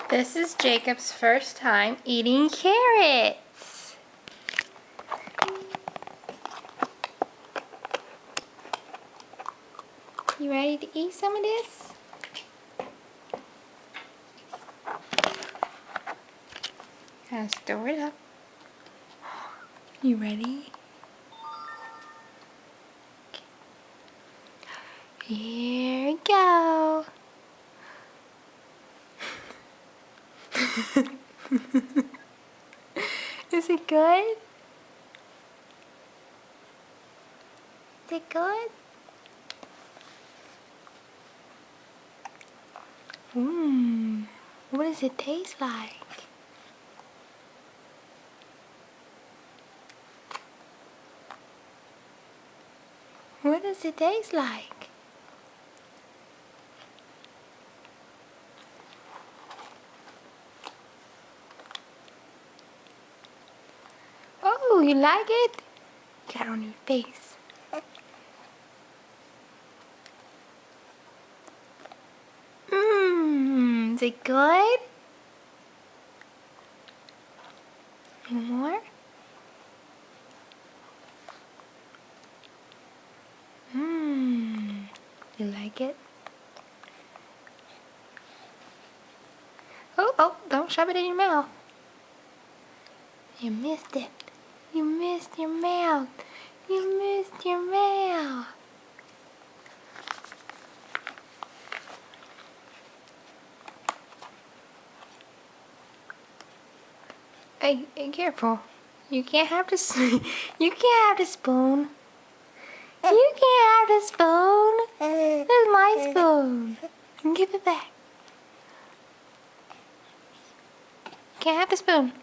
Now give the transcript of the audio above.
This is Jacob's first time eating carrots. You ready to eat some of this? Gonna stir it up. You ready? Here we go. Is it good? Is it good? What does it taste like? What does it taste like? Oh, you like it? Get it on your face. Is it good? Any more? You like it? Oh, don't shove it in your mouth. You missed it. You missed your mouth. You missed your mouth. Hey, careful. You can't have the you can't have the spoon. You can't have the spoon. This is my spoon. Give it back. Can't have the spoon.